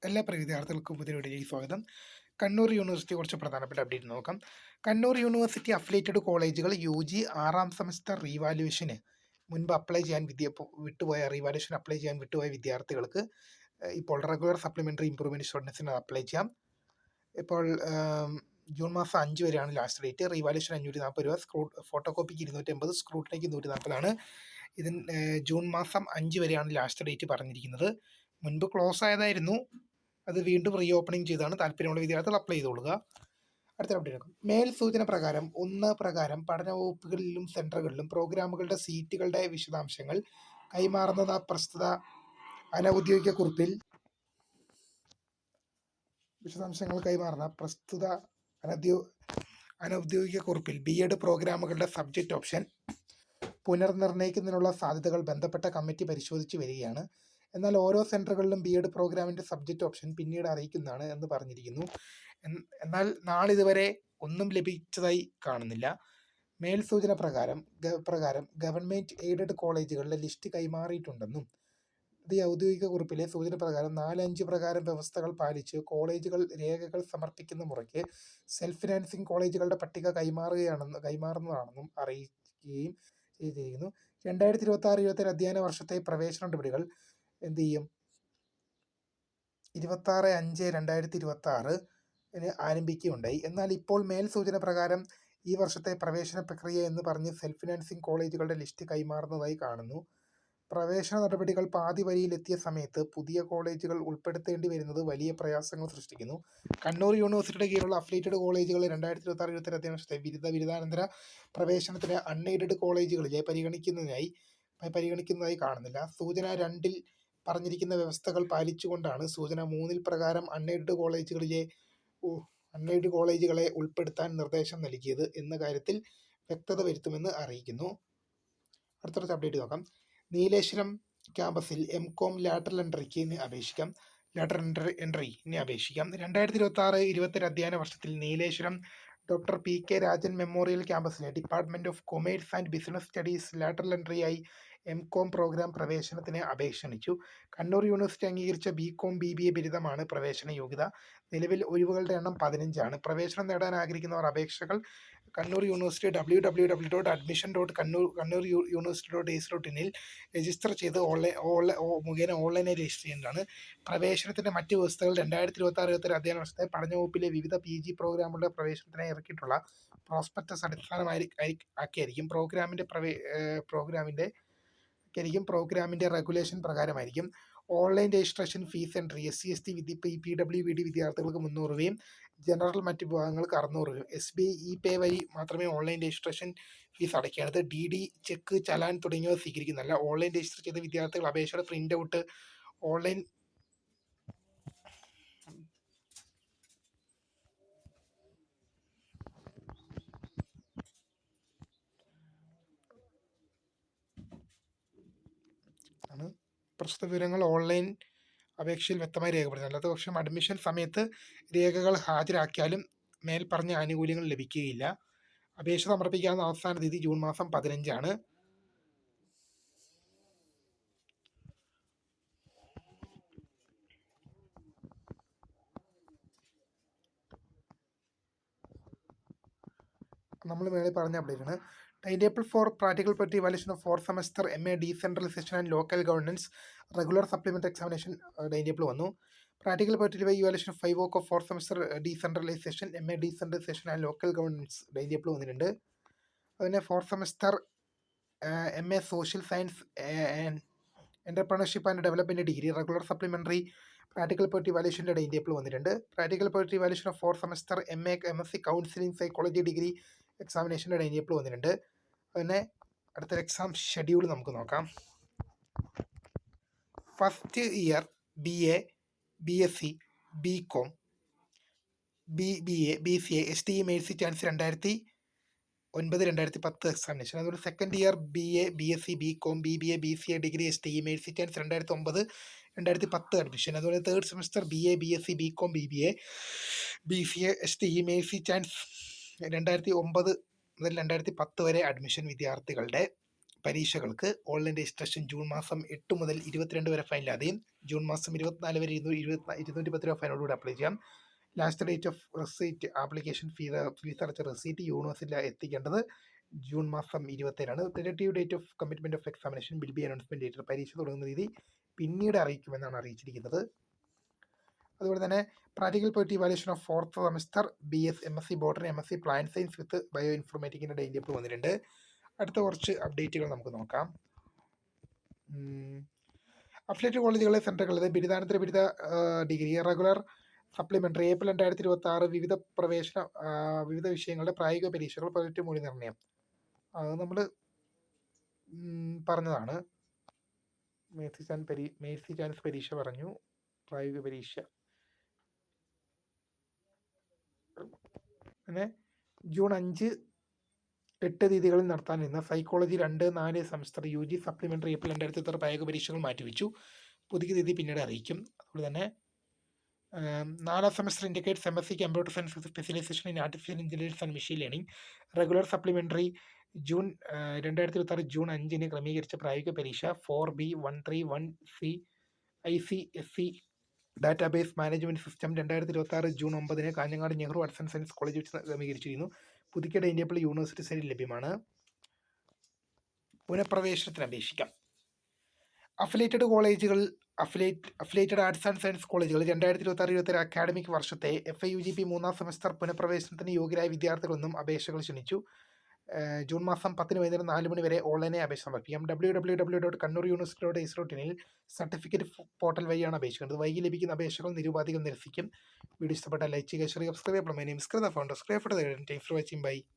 എല്ലാ പ്രിയ വിദ്യാർത്ഥികൾക്കും പുതിയ വീഡിയോയിലേക്ക് സ്വാഗതം. കണ്ണൂർ യൂണിവേഴ്സിറ്റി കുറച്ച് പ്രധാനപ്പെട്ട അപ്ഡേറ്റ് നോക്കാം. കണ്ണൂർ യൂണിവേഴ്സിറ്റി അഫിലിയേറ്റഡ് കോളേജുകൾ UG 6ാം സെമസ്റ്റർ റീവാലുവേഷന് മുൻപ് അപ്ലൈ ചെയ്യാൻ വിട്ടുപോയ വിദ്യാർത്ഥികൾക്ക് ഇപ്പോൾ റെഗുലർ സപ്ലിമെൻ്ററി ഇംപ്രൂവ്മെൻറ്റ് സ്റ്റുഡൻസിന് അപ്ലൈ ചെയ്യാം. ഇപ്പോൾ ജൂൺ മാസം 5 വരെയാണ് ലാസ്റ്റ് ഡേറ്റ്. റീവാലുവേഷൻ 540 രൂപ, ഫോട്ടോ കോപ്പിക്ക് 250, സ്ക്രൂട്ടിനിക്ക് 140. ഇതിന് ജൂൺ മാസം 5 വരെയാണ് ലാസ്റ്റ് ഡേറ്റ് പറഞ്ഞിരിക്കുന്നത്. മുൻപ് ക്ലോസ് ആയതായിരുന്നു, അത് വീണ്ടും റീ ഓപ്പണിംഗ് ചെയ്താണ്. താല്പര്യമുള്ള വിദ്യാർത്ഥികൾ അപ്ലൈ ചെയ്തോളുക. അടുത്ത അപ്ഡേറ്റ് നോക്കാം. മേൽ സൂചന പ്രകാരം 1 പ്രകാരം പഠന വകുപ്പുകളിലും സെൻറ്ററുകളിലും പ്രോഗ്രാമുകളുടെ സീറ്റുകളുടെ വിശദാംശങ്ങൾ കൈമാറുന്ന പ്രസ്തുത അനൗദ്യോഗിക കുറിപ്പിൽ BEd പ്രോഗ്രാമുകളുടെ സബ്ജക്റ്റ് ഓപ്ഷൻ പുനർനിർണ്ണയിക്കുന്നതിനുള്ള സാധ്യതകൾ ബന്ധപ്പെട്ട കമ്മിറ്റി പരിശോധിച്ച് വരികയാണ്. എന്നാൽ ഓരോ സെൻറ്ററുകളിലും BEd പ്രോഗ്രാമിൻ്റെ സബ്ജക്റ്റ് ഓപ്ഷൻ പിന്നീട് അറിയിക്കുന്നതാണ് എന്ന് പറഞ്ഞിരിക്കുന്നു. എന്നാൽ നാളിതുവരെ ഒന്നും ലഭിച്ചതായി കാണുന്നില്ല. മേൽസൂചന പ്രകാരം ഗവൺമെൻറ് എയ്ഡഡ് കോളേജുകളുടെ ലിസ്റ്റ് കൈമാറിയിട്ടുണ്ടെന്നും ഈ ഔദ്യോഗിക കുറിപ്പിലെ സൂചന പ്രകാരം 4-5 പ്രകാരം വ്യവസ്ഥകൾ പാലിച്ച് കോളേജുകൾ രേഖകൾ സമർപ്പിക്കുന്ന മുറയ്ക്ക് സെൽഫ് ഫിനാൻസിങ് കോളേജുകളുടെ പട്ടിക കൈമാറുന്നതാണെന്നും അറിയിക്കുകയും ചെയ്തിരിക്കുന്നു. 2026-27 അധ്യയന വർഷത്തെ പ്രവേശന നടപടികൾ 26/5/2026 ആരംഭിക്കുകയുണ്ടായി. എന്നാൽ ഇപ്പോൾ മേൽസൂചന പ്രകാരം ഈ വർഷത്തെ പ്രവേശന പ്രക്രിയ എന്ന് പറഞ്ഞ് സെൽഫ് ഫിനാൻസിങ് കോളേജുകളുടെ ലിസ്റ്റ് കൈമാറുന്നതായി കാണുന്നു. പ്രവേശന നടപടികൾ പാതി വരിയിലെത്തിയ സമയത്ത് പുതിയ കോളേജുകൾ ഉൾപ്പെടുത്തേണ്ടി വരുന്നത് വലിയ പ്രയാസങ്ങൾ സൃഷ്ടിക്കുന്നു. കണ്ണൂർ യൂണിവേഴ്സിറ്റിയുടെ കീഴിലുള്ള അഫിലിയേറ്റഡ് കോളേജുകൾ 2026-27 അധ്യയന വർഷത്തെ ബിരുദാനന്തര പ്രവേശനത്തിന് അൺഎയ്ഡഡ് കോളേജുകളിലെ പരിഗണിക്കുന്നതായി കാണുന്നില്ല. സൂചന 2-ൽ പറഞ്ഞിരിക്കുന്ന വ്യവസ്ഥകൾ പാലിച്ചുകൊണ്ടാണ് സൂചന 3-ൽ പ്രകാരം അൺഎയ്ഡഡ് കോളേജുകളെ ഉൾപ്പെടുത്താൻ നിർദ്ദേശം നൽകിയത് എന്ന കാര്യത്തിൽ വ്യക്തത വരുത്തുമെന്ന് അറിയിക്കുന്നു. അടുത്ത അപ്ഡേറ്റ് നോക്കാം. നീലേശ്വരം ക്യാമ്പസിൽ MCOM ലാറ്ററൽ എൻട്രിന് അപേക്ഷിക്കാം. 2026-27 അധ്യയന വർഷത്തിൽ Nileshwaram doctor PK Rajan memorial ക്യാമ്പസിലെ department of commerce and business studies lateral എൻട്രിയായി MCOM പ്രോഗ്രാം പ്രവേശനത്തിന് അപേക്ഷ ക്ഷണിച്ചു. കണ്ണൂർ യൂണിവേഴ്സിറ്റി അംഗീകരിച്ച BCom BBA ബിരുദമാണ് പ്രവേശന യോഗ്യത. നിലവിൽ ഒഴിവുകളുടെ എണ്ണം 15 ആണ്. പ്രവേശനം നേടാൻ ആഗ്രഹിക്കുന്നവർ അപേക്ഷകൾ കണ്ണൂർ യൂണിവേഴ്സിറ്റി www.admission.kannur.university.ac.in രജിസ്റ്റർ ചെയ്ത് മുഖേന ഓൺലൈനായി രജിസ്റ്റർ ചെയ്യുന്നതാണ്. പ്രവേശനത്തിൻ്റെ മറ്റ് വ്യവസ്ഥകൾ 2026-27 അധ്യയന വർഷത്തെ പഠന വകുപ്പിലെ വിവിധ PG പ്രോഗ്രാമുകളുടെ പ്രവേശനത്തിനായി ഇറക്കിയിട്ടുള്ള പ്രോസ്പെക്ടസ് അടിസ്ഥാനമാക്കിയായിരിക്കും. പ്രോഗ്രാമിൻ്റെ റെഗുലേഷൻ പ്രകാരമായിരിക്കും. Online registration fees entry SC/ST PWBD വിദ്യാർത്ഥികൾക്ക് 300 രൂപയും ജനറൽ മറ്റ് വിഭാഗങ്ങൾക്ക് 600 രൂപയും. SBI ഇ-പേ വഴി മാത്രമേ ഓൺലൈൻ രജിസ്ട്രേഷൻ ഫീസ് അടയ്ക്കേണ്ടത്. DD, ചെക്ക്, ചലാൻ തുടങ്ങിയവ സ്വീകരിക്കുന്നതല്ല. ഓൺലൈൻ രജിസ്റ്റർ ചെയ്ത വിദ്യാർത്ഥികൾ അപേക്ഷയുടെ പ്രിൻ്റ് ഔട്ട് ഓൺലൈൻ പ്രസ്തുത വിവരങ്ങൾ ഓൺലൈൻ അപേക്ഷയിൽ വ്യക്തമായി രേഖപ്പെടുത്തുന്നു. അല്ലാത്ത പക്ഷം അഡ്മിഷൻ സമയത്ത് രേഖകൾ ഹാജരാക്കിയാലും മേൽപ്പറഞ്ഞ ആനുകൂല്യങ്ങൾ ലഭിക്കുകയില്ല. അപേക്ഷ സമർപ്പിക്കാവുന്ന അവസാന തീയതി ജൂൺ മാസം 15 ആണ്. നമ്മൾ മേളിൽ പറഞ്ഞ അപ്ഡേറ്റ് ആണ്. Time table for practical party evaluation of 4th semester MA decentralisation and local governance regular supplementary examination time table വന്നു. Practical party evaluation of 5 of 4th semester decentralisation MA decentralisation and local governance time table വന്നിട്ടുണ്ട്. അതിന് 4th semester MA social science entrepreneurship and development degree regular supplementary practical party ഇവാലുവേഷൻ്റെ time table വന്നിട്ടുണ്ട്. Practical party evaluation of 4th semester MSc counselling psychology degree എക്സാമിനേഷൻ്റെ time table വന്നിട്ടുണ്ട്. അതിനെ അടുത്തൊരു exam schedule നമുക്ക് നോക്കാം. First year BA, BSc, BCom, BBA, BCA, STE mercy chance 2009-2010 examination. അതുപോലെ second year BA, BSc, BCom, BBA, BCA degree STE mercy chance 2009-2010 admission. അതുപോലെ third semester BA, BSc, BCom, BBA, BCA, STE mercy chance 2009 മുതൽ 2010 വരെ admission വിദ്യാർത്ഥികളുടെ പരീക്ഷകൾക്ക് online registration June മാസം 8 മുതൽ 22 വരെ ഫൈനില്ലാതെയും June മാസം 24 വരെ 210 രൂപ ഫൈനോടുകൂടി അപ്ലൈ ചെയ്യാം. Last date of receipt application fees അടച്ച റെസീറ്റ് യൂണിവേഴ്സിറ്റിയിൽ എത്തിക്കേണ്ടത് ജൂൺ മാസം 27 tentative date of commitment of examination will be announcement date. പരീക്ഷ തുടങ്ങുന്ന രീതി പിന്നീട് അറിയിക്കുമെന്നാണ് അറിയിച്ചിരിക്കുന്നത്. അതുപോലെ തന്നെ practical point evaluation of 4th semester BS MSc botany MSc plant science with bio ഇൻഫോർമാറ്റിക്കിൻ്റെ ഡെയിലി ടേബിൾ വന്നിട്ടുണ്ട്. അടുത്ത കുറച്ച് അപ്ഡേറ്റുകൾ നമുക്ക് നോക്കാം. അഫിലിയേറ്റഡ് കോളേജുകളിലെ സെൻറ്ററുകളിലെ ബിരുദാനന്തര ബിരുദ ഡിഗ്രി റെഗുലർ സപ്ലിമെൻ്ററി ഏപ്രിൽ 2026 വിവിധ വിഷയങ്ങളുടെ പ്രായോഗിക പരീക്ഷകൾ പ്രൊജക്റ്റ് മൂല്യനിർണ്ണയം. അത് നമ്മൾ പറഞ്ഞതാണ്. മേഴ്സി ചാൻസ് പരീക്ഷ പറഞ്ഞു, പ്രായോഗിക പരീക്ഷ. പിന്നെ ജൂൺ 5, 8 തീയതികളിൽ നടത്താനിരുന്ന psychology 2, 4 semester UG supplementary April 2026 പ്രായോഗിക പരീക്ഷകൾ മാറ്റിവെച്ചു. പുതിയ തീയതി പിന്നീട് അറിയിക്കും. അതുപോലെ തന്നെ 4ാം semester indicates MSc computer science specialisation in artificial intelligence and machine learning regular supplementary June 2026 June 5 ക്രമീകരിച്ച പ്രായോഗിക പരീക്ഷ 4B 131C ICSE database management system 2026 ജൂൺ 9 Kanhangad Nehru arts and science college വെച്ച് ക്രമീകരിച്ചിരുന്നു. പുതുക്കിയ ടൈം ടേബിൾ യൂണിവേഴ്സിറ്റി സൈറ്റിൽ ലഭ്യമാണ്. പുനഃപ്രവേശനത്തിന് അപേക്ഷിക്കാം. അഫിലിയേറ്റഡ് ആർട്സ് ആൻഡ് സയൻസ് കോളേജുകൾ 2026-27 അക്കാഡമിക് വർഷത്തെ FIUGP 3ാം സെമസ്റ്റർ പുനഃപ്രവേശനത്തിന് യോഗ്യരായ വിദ്യാർത്ഥികളിൽ നിന്നും അപേക്ഷകൾ ക്ഷണിച്ചു. ജൂൺ മാസം 10 വൈകുന്നേരം 4 മണി വരെ ഓൺലൈനായി അപേക്ഷ സമർപ്പിക്കാം. www.kannuruniversity.ac.in സർട്ടിഫിക്കറ്റ് പോർട്ടൽ വഴിയാണ് അപേക്ഷിക്കുന്നത്. വൈകി ലഭിക്കുന്ന അപേക്ഷകൾ നിരുപാധികം നിരസിക്കും. വീഡിയോ ഇഷ്ടപ്പെട്ടാൽ ലൈക്ക് ചെയ്യുക, ഷെയർ ചെയ്യുക, സബ്സ്ക്രൈബ് ചെയ്യുക. My name is Kritha founder. Subscribe for the guidance. Thanks for watching. By.